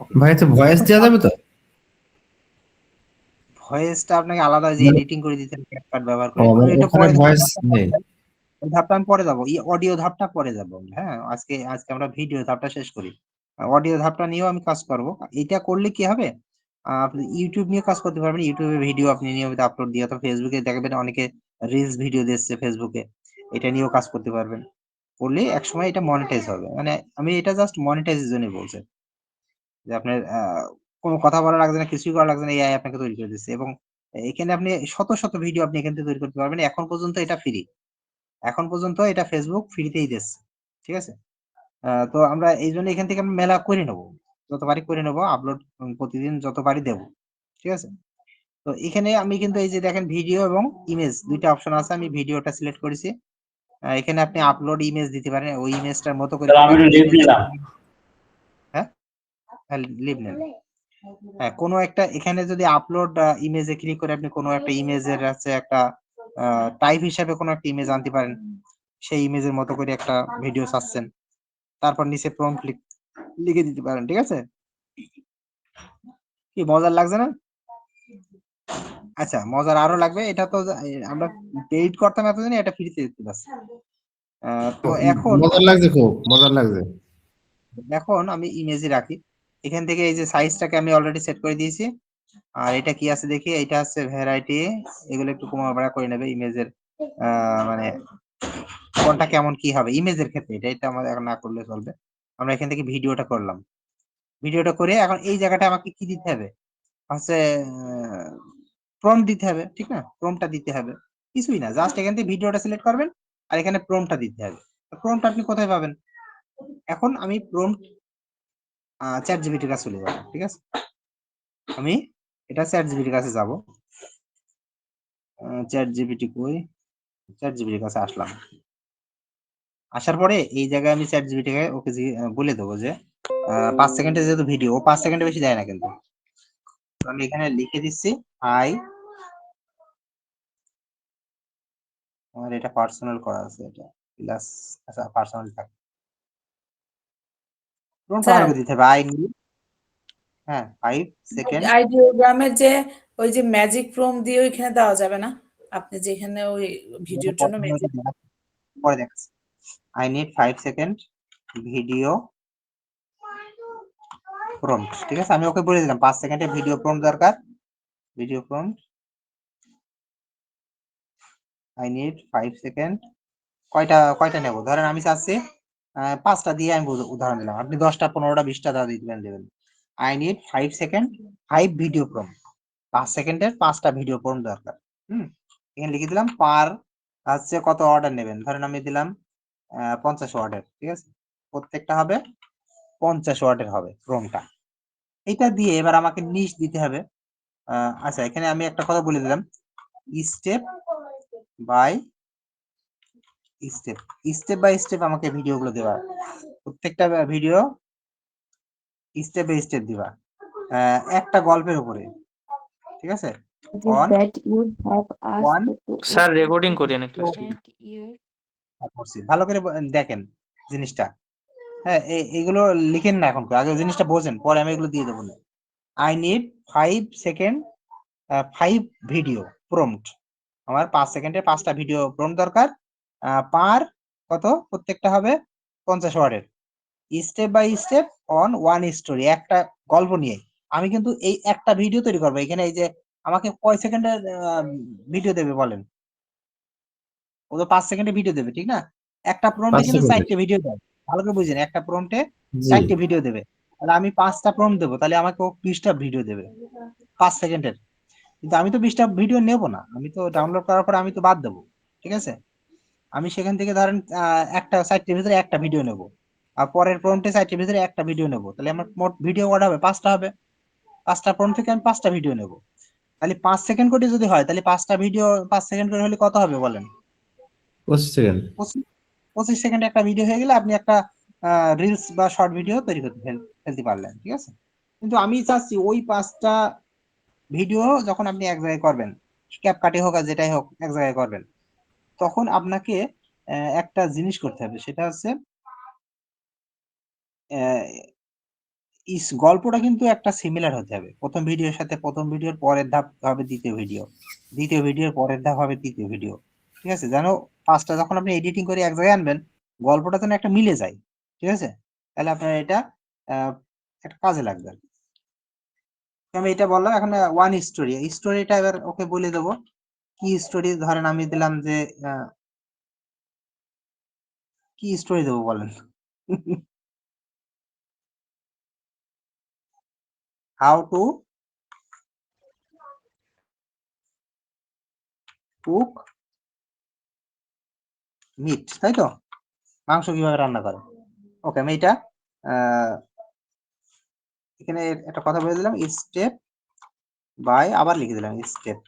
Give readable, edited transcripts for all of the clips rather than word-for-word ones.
ওকে। ভাই তো ভয়েস এখন দেওয়া যাবে তো? ভয়েসটা আপনাকে আলাদা যে মানে এডিটিং করে দিতে হবে ক্যাপকাট ব্যবহার করে। মানে এটা ওখানে পরে ভয়েস নেই। ওই ধাপটা আমি পরে যাবো। অডিও ধাপটা পরে যাবো আমি, হ্যাঁ? আজকে আমরা ভিডিও ধাপটা শেষ করি। অডিও ধাপটা নিয়েও আমি কাজ করব। এটা করলে কি হবে? আপনি YouTube নিয়ে কাজ করতে পারবেন। YouTube এ ভিডিও আপনি নিয়মিত আপলোড দিয়ে অথবা Facebook এ দেখবেন অনেকে রিলস ভিডিও দিচ্ছে Facebook এ। এটা নিয়েও কাজ করতে পারবেন। করলে একসময় এটা মনিটাইজ হবে। মানে আমি এটা জাস্ট মনিটাইজ এর জন্যই বলছি। যে আপনার কোন কথা বলা লাগছে না, কিছুই করা লাগছে না। এআই আপনাকে তৈরি করে দিচ্ছে এবং এখানে আপনি শত ভিডিও আপনি এখান থেকে তৈরি করতে পারবেন। এখন পর্যন্ত এটা ফ্রি। এখন পর্যন্ত এটা Facebook ফ্রিতেই দিচ্ছে। ঠিক আছে? তো আমরা এইজন্য এখান থেকে আমরা মেলা করে নেব। যতবারই করে নেব আপলোড প্রতিদিন যতবারই দেব। ঠিক আছে? তো এখানে আমি কিন্তু এই যে দেখেন ভিডিও এবং ইমেজ ২ টা অপশন আছে। আমি ভিডিওটা সিলেক্ট করেছি। এখানে আপনি আপলোড ইমেজ দিতে পারেন। ওই ইমেজটার মতো করে তাহলে কোন আমি একটু একটা লিভ ইমেজ নিলাম। হ্যাঁ? হ্যাঁ, লিভ নেন। হ্যাঁ, কোন একটা এখানে যদি আপলোড ইমেজে ক্লিক করে আপনি কোন একটা ইমেজের আছে একটা টাইপ হিসাবে কোন একটা ইমেজ আনতে পারেন। সেই ইমেজের মতো করে একটা ভিডিও চাচ্ছেন। তারপর নিচে প্রম্পট লিখে দিতে পারেন। ঠিক আছে? কি মজার লাগছে না? আচ্ছা, মজার আরো লাগবে। এটা তো আমরা পেইড করতাম এতদিনে, এটা ফ্রিতে দিতে পারছি। তো এখন মজার লাগছে, খুব মজার লাগছে। এখন আমি ইমেজই রাখি। এখান থেকে এই যে সাইজটাকে আমি অলরেডি সেট করে দিয়েছি। আর এটা কি আছে দেখি, এটা হচ্ছে ভ্যারাইটি। এগুলো একটু কমা বাড়া করে নেবে ইমেজের মানে কোনটা কেমন কি হবে ইমেজের ক্ষেত্রে, এটা আমাদের এখন না করলে চলবে। আমরা এখান থেকে ভিডিওটা করলাম। ভিডিওটা করে এখন এই জায়গাটা আমাকে কি দিতে হবে? হচ্ছে প্রম্পট দিতে হবে, ঠিক না? প্রম্পটটা দিতে হবে। কিছুই না, জাস্ট এখান থেকে ভিডিওটা সিলেক্ট করবেন আর এখানে প্রম্পটটা দিতে হবে। প্রম্পট আপনি কোথায় পাবেন? এখন আমি প্রম্পট ChatGPT-র কাছে চলে যাব। ঠিক আছে? আমি এটা ChatGPT-র কাছে যাব। ChatGPT কই? ChatGPT-র কাছে আসলাম। আসার পরে এই জায়গায় আমি ChatGPT-কে ওকে বলে দেবো যে ৫ সেকেন্ডের যেহেতু ভিডিও, ও ৫ সেকেন্ডের বেশি দেয় না কিন্তু। তো আমি এখানে লিখে দিচ্ছি, হাই, আমার এটা পার্সোনাল করা আছে এটা। প্লাস আচ্ছা পার্সোনাল থাক। প্রম্পট স্যার, আমাকে দিতে হবে হ্যাঁ ৫ সেকেন্ড। আইডিওগ্রামের যে ওই যে ম্যাজিক প্রম্পট দিয়ে ওইখানে দেওয়া যাবে না? আপনি যেখানে ওই ভিডিওর জন্য ম্যাজিক পরে দেখাচ্ছি। I need 5 second video prompt. ঠিক আছে? আমি ওকে বলে দিলাম ৫ সেকেন্ডের ভিডিও প্রম্পট দরকার। Video prompt I need 5 second. কয়টা নেব? ধরেন আমি চাচ্ছি ৫টা দিয়ে আমি উদাহরণ দিলাম। আপনি ১০টা ১৫টা ২০টা দেবেন। I need ৫ second ৫ video prompt. ৫ সেকেন্ডের ৫টা ভিডিও প্রম্পট দরকার। হুম? এখানে লিখে দিলাম পার হচ্ছে কত অর্ডার নেবেন। ধরেন আমি দিলাম ৫০ ওয়াটের। ঠিক আছে? প্রত্যেকটা হবে ৫০ ওয়াটের হবে প্রম্পটটা। এটা দিয়ে এবার আমাকে নিচ দিতে হবে। আচ্ছা এখানে আমি একটা কথা বলে দিলাম। Step by step. Step by step আমাকে ভিডিওগুলো দেওয়া। প্রত্যেকটা ভিডিও স্টেপ বাই স্টেপ দিবা। একটা গল্পের উপরে। ঠিক আছে? Is on that you have one asked to sir recording করেন একটু। that year? করছি। ভালো করে দেখেন জিনিসটা। হ্যাঁ, এগুলো লিখেন না এখন। আগে জিনিসটা বোঝেন, পরে আমি এগুলো দিয়ে দেবো না। I need 5 second 5 video prompt. আমার ৫ সেকেন্ডে ৫টা ভিডিও প্রম্পট দরকার। পার কত? প্রত্যেকটা হবে ৫০ ওয়ার্ডের। Step by step on one story. একটা গল্প নিয়ে। আমি কিন্তু এই একটা ভিডিও তৈরি করব। এখানে এই যে আমাকে কয় সেকেন্ডের ভিডিও দেবে বলেন? ও তো ৫ সেকেন্ডের ভিডিও দেবে, ঠিক না? একটা প্রম্পটে ৫ কিন্তু ৪ সেকেন্ডের। টে ভিডিও দেয়। ভালো করে বুঝেন, একটা প্রম্পটে জি। ৪ টে ভিডিও দেবে। তাহলে আমি ৫ টা প্রম্পট দেব। তাহলে আমাকে ও ২০ টা ভিডিও দেবে ৫ সেকেন্ডের। কিন্তু আমি তো ২০ টা ভিডিও নেব না। আমি তো ডাউনলোড করার পরে আমি তো বাদ দেব। ঠিক আছে? আমি সেখান থেকে ধরেন একটা ৪ টের ভিতরে একটা ভিডিও নেব। আর পরের প্রম্পটে ৪ টের ভিতরে একটা ভিডিও নেব। তাহলে আমার মোট ভিডিও কয়টা হবে? ৫ টা হবে। ৫ টা প্রম্পট থেকে আমি ৫ টা ভিডিও নেব। তাহলে ৫ সেকেন্ড করে যদি হয় তাহলে ৫ টা ভিডিও ৫ সেকেন্ড করে হলে কত হবে বলেন? ২৫ সেকেন্ড। ২৫ সেকেন্ডে একটা ভিডিও হয়ে গেলে আপনি একটা রিলস বা শর্ট ভিডিও তৈরি করতে ফেলতে পারলেন। ঠিক আছে? কিন্তু আমি চাচ্ছি ওই ৫ টা ভিডিও যখন আপনি এক জায়গায় করবেন, ক্যাপকাটে হোক আর যেটাই হোক এক জায়গায় করবেন, তখন আপনাকে একটা জিনিস করতে হবে। সেটা হচ্ছে গল্পটা কিন্তু একটা সিমিলার হতে হবে। প্রথম ভিডিওর সাথে প্রথম ভিডিওর পরের ধাপ হবে দ্বিতীয় ভিডিও, দ্বিতীয় ভিডিওর পরের ধাপ হবে তৃতীয় ভিডিও। ঠিক আছে? যেন কাজটা যখন আপনি এডিটিং করে এক জায়গায় আনবেন, গল্পটা যেন একটা মিলে যায়। ঠিক আছে? তাহলে আপনার এটা একটা কাজে লাগবে আর কি। আমি এটা বললাম, এখন ওয়ান স্টোরি, স্টোরিটা এবার ওকে বলে দেবো কি স্টোরি। ধরেন আমি দিলাম যে কি স্টোরি দেবো বলেন? হাউ টু কুক মিট, তাই তো? মাংস কিভাবে রান্না করে। ওকে, আমি এটা এখানে একটা কথা বলে দিলাম, স্টেপ বাই, আবার লিখে দিলাম স্টেপ।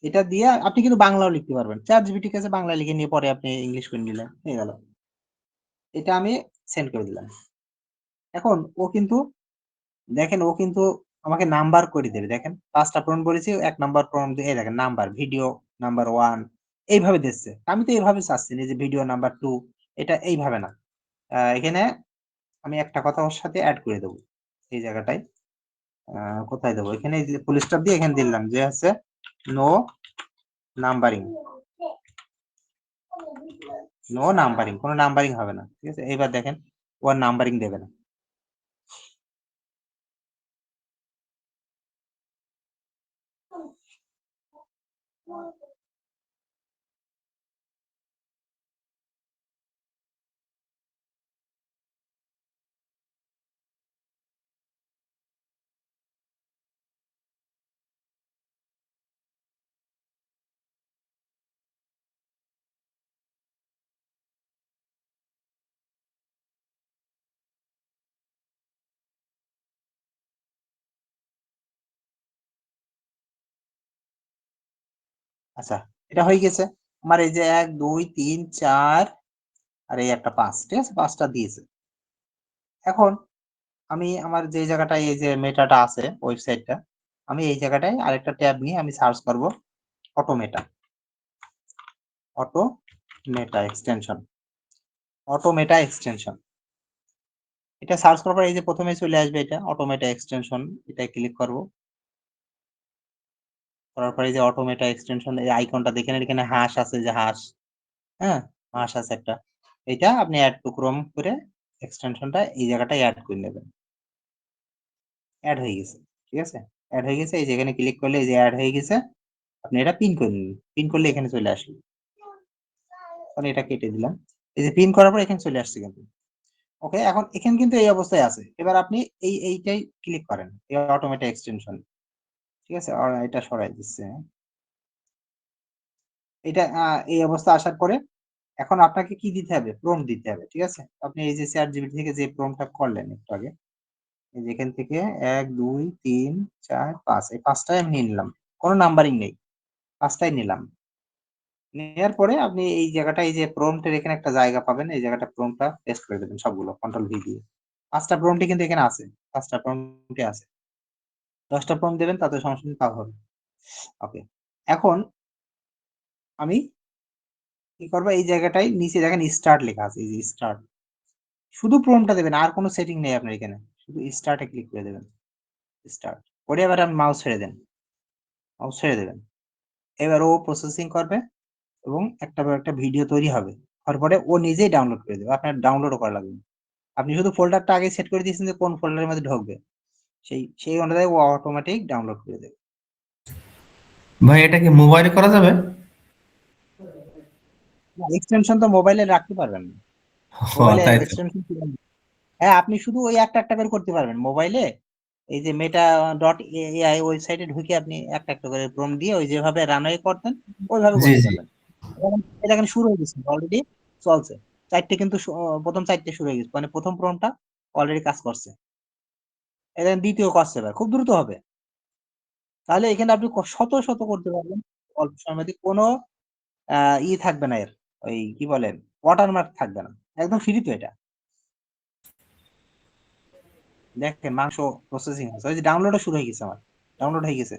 এটা দিয়ে আপনি কিন্তু বাংলাও লিখতে পারবেন। ChatGPT কাছে বাংলা লিখে নিয়ে পরে আপনি ইংলিশ করে নিলেন, হয়ে গেল। এটা আমি সেন্ড করে দিলাম। এখন ও কিন্তু দেখেন, ও কিন্তু আমাকে নাম্বার করে দেবে। দেখেন ৫টা প্রম্পট বলেছি, ১ নাম্বার প্রম্পট দিয়ে এই দেখেন নাম্বার, ভিডিও নাম্বার 1 এইভাবে দিচ্ছে। আমি তো এইভাবে চাচ্ছি না যে ভিডিও নাম্বার 2, এটা এইভাবে না। এখানে আমি একটা কথা ওর সাথে এড করে দেবো এই জায়গাটায়। কোথায় দেবো? এখানে এই যে ফুল স্টপ দিয়ে এখানে দিলাম যে হচ্ছে নো নাম্বারিং, নো নাম্বারিং, কোনো নাম্বারিং হবে না। ঠিক আছে? এবার দেখেন ও আর নাম্বারিং দেবে না। আচ্ছা, এটা হয়ে গেছে। আমার এই যে ১ ২ ৩ ৪ আর এই একটা ৫, ঠিক আছে? ৫টা দিয়েছে। এখন আমি আমার যে জায়গাটায় এই যে মেটাটা আছে ওয়েবসাইটটা, আমি এই জায়গাটায় আরেকটা ট্যাব নিয়ে আমি সার্চ করব automata, automata extension, automata extension. এটা সার্চ করার পর এই যে প্রথমে চলে আসবে এটা অটোমেটা এক্সটেনশন, এটায় ক্লিক করব। করার পরে এই যে অটোমেটা এক্সটেনশন এই আইকনটা দেখেন, এখানে হাঁস আছে, যে হাঁস, হ্যাঁ? হাঁস আছে একটা। এটা আপনি এড টু ক্রোম করে এক্সটেনশনটা এই জায়গাটায় এড করে নেবেন। এড হয়ে গেছে। ঠিক আছে? এড হয়ে গেছে। এই যে এখানে ক্লিক করলে এই যে এড হয়ে গেছে। আপনি এটা পিন করে নিন। পিন করলে এখানে চলে আসলো। আমি এটা কেটে দিলাম। এই যে পিন করার পর এখানে চলে আসছে কিন্তু। ওকে, এখন এখানে কিন্তু এই অবস্থায় আছে। এবার আপনি এইটাই ক্লিক করেন। এই অটোমেটিক এক্সটেনশন। ঠিক আছে? আর এটা সরাই দিচ্ছে। এটা এই অবস্থা আসার পরে এখন আপনাকে কি দিতে হবে? প্রম্পট দিতে হবে। ঠিক আছে? আপনি এই যে ChatGPT থেকে যে প্রম্পটটা করলেন একটু আগে, এই যে এখান থেকে ১ ২ ৩ ৪ ৫ এই ৫ টাই আমি নিয়ে নিলাম। কোন নাম্বারিং নেই। ৫ টাই নিলাম। নেয়ার পরে আপনি এই জায়গাটায় এই যে প্রম্পট এর এখানে একটা জায়গা পাবেন। এই জায়গাটা প্রম্পটটা পেস্ট করে দেবেন সবগুলো কন্ট্রোল ভি দিয়ে। ৫ টা প্রম্পটই কিন্তু এখানে আছে। ৫ টা প্রম্পটই আছে। ১০ টা প্রম্পট দেবেন তাতে সমস্যা নেই, তাও হবে। ওকে। এখন আমি কি করব? এই জায়গাটায় নিচে দেখেন স্টার্ট লেখা আছে। এই যে স্টার্ট। শুধু প্রম্পটটা দেবেন। আর কোন সেটিং নেই আপনার এখানে। শুধু স্টার্ট এ ক্লিক করে দেবেন। স্টার্ট। করে এবার আপনি মাউস ছেড়ে দেন। মাউস ছেড়ে দেবেন। এবার ও প্রসেসিং করবে এবং একটার পর একটা ভিডিও তৈরি হবে। হওয়ার পরে ও নিজেই ডাউনলোড করে দেবে। আপনার ডাউনলোডও করা লাগবে না। আপনি শুধু ফোল্ডারটা আগে সেট করে দিয়েছেন যে কোন ফোল্ডারের মধ্যে ঢুকবে। সেই অনুযায়ী ও অটোমেটিক ডাউনলোড করে দেবে। ভাই এটা কি মোবাইলে করা যাবে? এক্সটেনশন তো মোবাইলে রাখতে পারবেন না। ও মোবাইলে তাই তো। এক্সটেনশন হ্যাঁ, আপনি শুধু ওই একটা করে করতে পারবেন। মোবাইলে এই যে meta.ai ওয়েবসাইটে ঢুকে আপনি একটা করে প্রম্পট দিয়ে ওই যেভাবে রানওয়ে করতেন ওইভাবে জি করতে জি। পারবেন। এটা এখানে শুরু হয়ে গেছে, অলরেডি চলছে। ৪ টে কিন্তু প্রথম ৪ টে শুরু হয়ে গেছে। মানে প্রথম প্রম্পটটা অলরেডি কাজ করছে। এটা দ্বিতীয় করছে, এবার খুব দ্রুত হবে। তাহলে এখানে আপনি শত করতে পারবেন অল্প সময়ের মধ্যে। কোনো থাকবে না এর, ওই কি বলেন, ওয়াটারমার্ক থাকবে না। একদম ফ্রি তো এটা। দেখেন মাংস প্রসেসিং হচ্ছে। ওই যে ডাউনলোডও শুরু হয়ে গেছে আমার। ডাউনলোড হয়ে গেছে।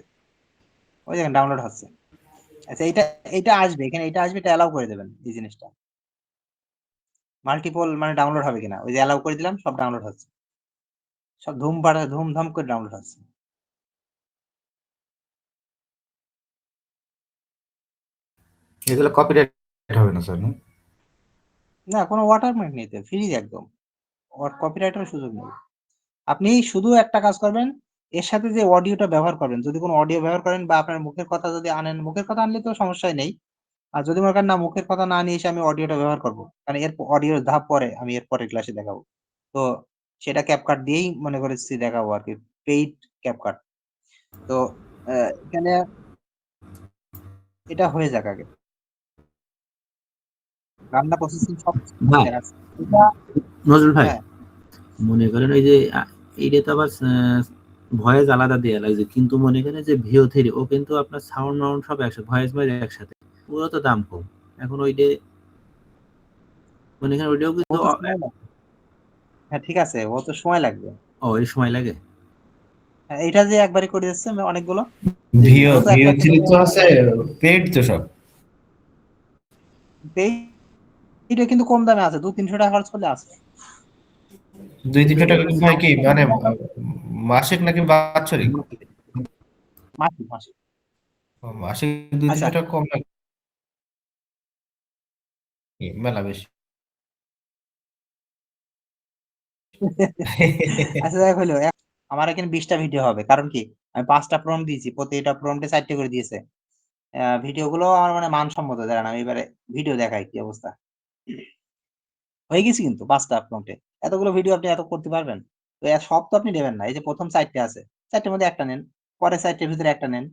ওই দেখেন ডাউনলোড হচ্ছে। আচ্ছা, এটা আসবে, এখানে এটা আসবে, এটা অ্যালাউ করে দেবেন এই জিনিসটা। মাল্টিপল মানে ডাউনলোড হবে কিনা, ওই যে অ্যালাউ করে দিলাম, সব ডাউনলোড হচ্ছে। সব ধুমধাম করে ডাউনলোড হচ্ছে। এগুলো কপিরাইট হবে না স্যার? না কোনো ওয়াটারমার্ক নেই তো, ফ্রি একদম। কপিরাইটের সুযোগ নেই। আপনি শুধু একটা কাজ করবেন, এর সাথে যে অডিওটা ব্যবহার করবেন, যদি কোনো অডিও ব্যবহার করেন বা আপনার মুখের কথা যদি আনেন, মুখের কথা আনলে তো সমস্যাই নেই। আর যদি মনে করেন না মুখের কথা না নিয়ে এসে আমি অডিওটা ব্যবহার করব। কারণ অডিওর ধাপ পরে আমি এর পরের ক্লাসে দেখাবো। তো সেটা ক্যাপকাট দিয়েই মনে করেছি দেখাবো আরকি। Paid CapCut. তো এখানে এটা হয়ে যাক আগে। রান্না প্রসেসিং সব ভাই দেখাচ্ছে। এটা নজরুল ভাই, হ্যাঁ, মনে করেন ওই যে এইটা তো আবার ভয়েস আলাদা দেওয়া লাগছে, কিন্তু মনে করেন যে ভিও থ্রি ও কিন্তু আপনার সাউন্ড মাউন্ড সব একসাথে, ভয়েস ভয়েস একসাথে, ওগুলো তো দাম কম। এখন ওইটা মনে করেন ওইটাও ও কিন্তু তো সময় লাগবে। হ্যাঁ, ঠিক আছে। ও তো সময় লাগবে। ওই সময় লাগে। হ্যাঁ, এটা যে একবারই করে দিচ্ছে অনেকগুলো। ভিও ও তো একটা ভিও একটা থ্রি করে তো আছে পেড তো সব। এটা কিন্তু কম দামে আছে। 200-300 টাকা খরচ করলে আছে। 200-300 টাকা কিন্তু ভাই কি মানে টাকা মাসিক নাকি বাৎসরিক? মাসিক, মাসিক। মাসিক 200-300 আচ্ছা। টাকা কম নাকি? মেলা বেশি। আচ্ছা যাই হোক হইলো। আমার এখানে 20 টা ভিডিও হবে। কারণ কি? আমি 5 টা প্রম্পট দিয়েছি। প্রতিটা প্রম্পটে 4 টা করে দিয়েছে। ভিডিওগুলো আমার মানে মানসম্মত। দাঁড়ান আমি এবারে ভিডিও দেখাই কি অবস্থা। হয়ে গেছে কিন্তু ৫ টা প্রম্পটে। এতগুলো ভিডিও আপনি এত করতে পারবেন? তো সব তো আপনি নেবেন না। এই যে ১ম ৪ টে আছে। ৪ টের মধ্যে ১ টা নেন। পরের ৪ টের ভিতরে ১ টা নেন।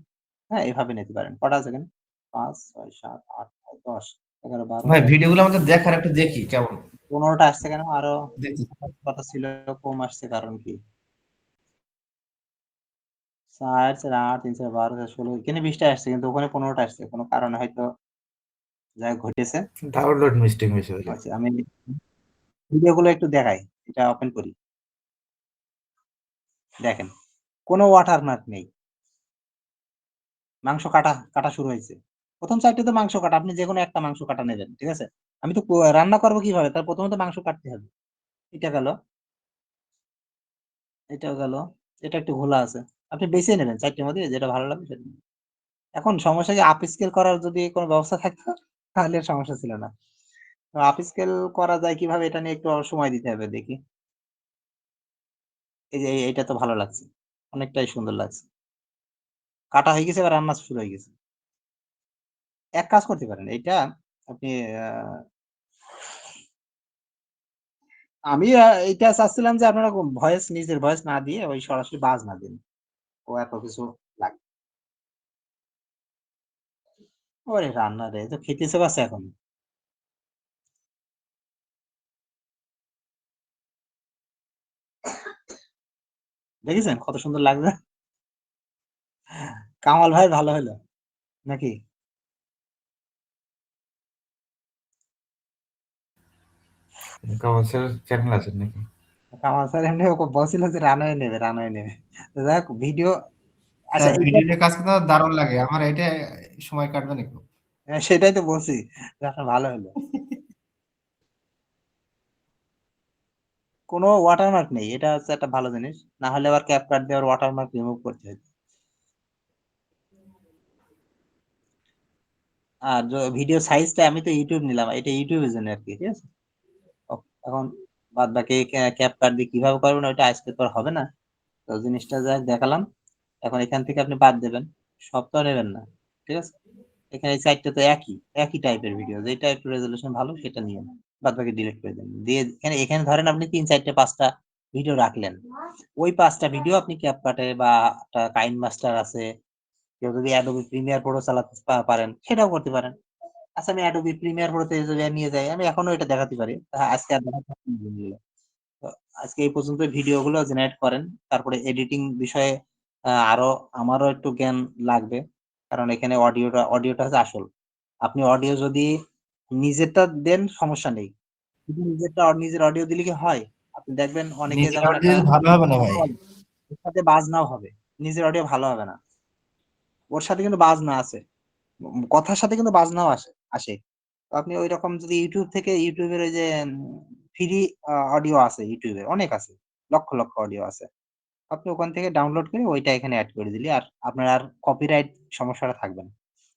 হ্যাঁ? এভাবে নিতে পারেন। কটা আছে এখানে? ৫, ৬, ৭, ৮, ৯, ১০, ১১, ১২, ভাই ১৩, ভিডিওগুলো আমাদের দেখার একটু দেখি কেমন ১৫ টা আসছে কেন? আরো দেখি। কথা ছিল কম আসছে কারণ কি? ৪, ৪, ৮, ৩, ৪, ১২, ৪, ১৬ এখানে ২০ টা আসছে কিন্তু ওখানে ১৫ টা আসছে। কোন কারণে হয়তো যা ঘটেছে। ডাউনলোড মিস্টেক মিশে হলো। আচ্ছা আমি ভিডিওগুলো একটু দেখাই। এটা ওপেন করি। দেখেন। কোন ওয়াটারমার্ক নেই। মাংস কাটা শুরু হয়েছে। ১ম ৪ টে তো মাংস কাটা। আপনি যেকোনো একটা মাংস কাটা নেবেন। ঠিক আছে? আমি তো রান্না করব কিভাবে? তার প্রথমত মাংস কাটতে হবে। এটা গেল, এটাও গেল। এটা একটু ঘোলা আছে। আপনি বেছে নেবেন ৪ টের মধ্যে যেটা ভালো লাগবে সেটা নিবেন। এখন সমস্যা কি আপস্কেল করার যদি কোন ব্যবস্থা থাকতো তাহলে আর সমস্যা ছিল না। তো আপস্কেল করা যায় কিভাবে এটা নিয়ে একটু সময় দিতে হবে দেখি। এই যে এইটা তো ভালো লাগছে। অনেকটাই সুন্দর লাগছে। কাটা হয়ে গেছে এবার রান্না শুরু হয়ে গেছে। এক কাজ করতে পারেন। এইটা আপনি আ আমি এইটা চাচ্ছিলাম যে আপনারা নিজের ভয়েস না দিয়ে ওই সরাসরি বাজনা দিন। ও এত কিছু লাগে। ওরে রান্না রে! তো খেতে ইচ্ছে করছে এখন। দেখেছেন কত সুন্দর লাগছে? কামাল ভাই ভালো হইলো নাকি? কামাল স্যার চ্যানেল আছে নাকি? কামাল স্যার এমনি ওকে বলছিল যে রানওয়ে নেবে, রানওয়ে নেবে। তো যাই হোক ভিডিও আচ্ছা স্যার এইটা ভিডিও নিয়ে কাজ করতে আমার দারুণ লাগে। আমার এটা সময় কাটবে নাকি? সেটাই তো বলছি যে আপনার ভালো হলো। কোন ওয়াটারমার্ক নেই। এটা হচ্ছে একটা ভালো জিনিস। না হলে আবার ক্যাপকাট দিয়ে ওয়াটারমার্ক রিমুভ করতে হইতো। আর ভিডিও সাইজটা আমি তো YouTube নিলাম। এটা YouTube এর জন্য আরকি। ঠিক আছে? এখন বাদবাকি ক্যাপকাট দিয়ে কিভাবে করবেন ওইটা আজকে তো আর হবে না। তো জিনিসটা যা দেখালাম। এখন এখান থেকে আপনি বাদ দেবেন। সব তো আর নেবেন না। ঠিক আছে? এখানে এই ৪ টা তো একই টাইপের ভিডিও। যেটা একটু রেজোলিউশন ভালো সেটা নিয়েন। বাদবাকি ডিলিট করে দেন। দিয়ে এখানে ধরেন আপনি ৩, ৪ টা ৫ টা ভিডিও রাখলেন। ওই ৫ টা ভিডিও আপনি CapCut এ বা একটা KineMaster আছে। কেউ যদি Adobe Premiere Pro চালাতে পারেন সেটাও করতে পারেন। আচ্ছা আমি Adobe Premiere Pro তে যদি নিয়ে যাই আমি এখনো এটা দেখাতে পারি। আজকে আর দেখাতে তো আজকে এই পর্যন্ত ভিডিওগুলো জেনারেট করেন। তারপরে এডিটিং বিষয়ে আরো আমারও একটু জ্ঞান লাগবে। কারণ এখানে অডিওটা হচ্ছে আসল। আপনি অডিও যদি নিজেরটা দেন সমস্যা নেই। শুধু নিজের অডিও দিলে কি হয়? আপনি দেখবেন অনেকে নিজের যখন একটা অডিও ভালো হবে না ভাই। বলে, ওর সাথে বাজনাও হবে। নিজের অডিও ভালো হবে না। ওর সাথে কিন্তু বাজনা আছে। কথার সাথে কিন্তু বাজনাও আসে। তো আপনি ঐরকম যদি YouTube এর ওই যে ফ্রি অডিও আছে YouTube এ অনেক আছে। লক্ষ অডিও আছে। আপনি ওখান থেকে ডাউনলোড করে ওইটা এখানে অ্যাড করে দিলে আর আপনার আর কপিরাইট সমস্যাটা থাকবে না।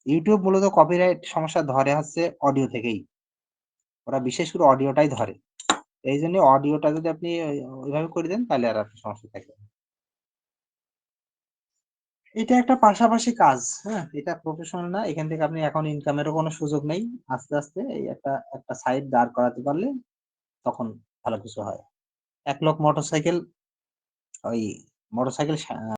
ইউটিউব মূলত কপিরাইট সমস্যা ধরে হচ্ছে অডিও থেকেই। ওরা বিশেষ করে অডিওটাই ধরে। এইজন্য অডিওটা যদি আপনি ওইভাবে করে দেন তাহলে আর আপনার সমস্যা থাকবে না। এটা একটা পাশাপাশি কাজ, হ্যাঁ? এটা প্রফেশনাল না। এখান থেকে আপনি এখন ইনকামেরও কোনো সুযোগ নেই। আস্তে, আস্তে এই একটা সাইট দাঁড় করাতে পারলে তখন ভালো কিছু হয়। ১ লোক মোটরসাইকেল ওই মোটরসাইকেল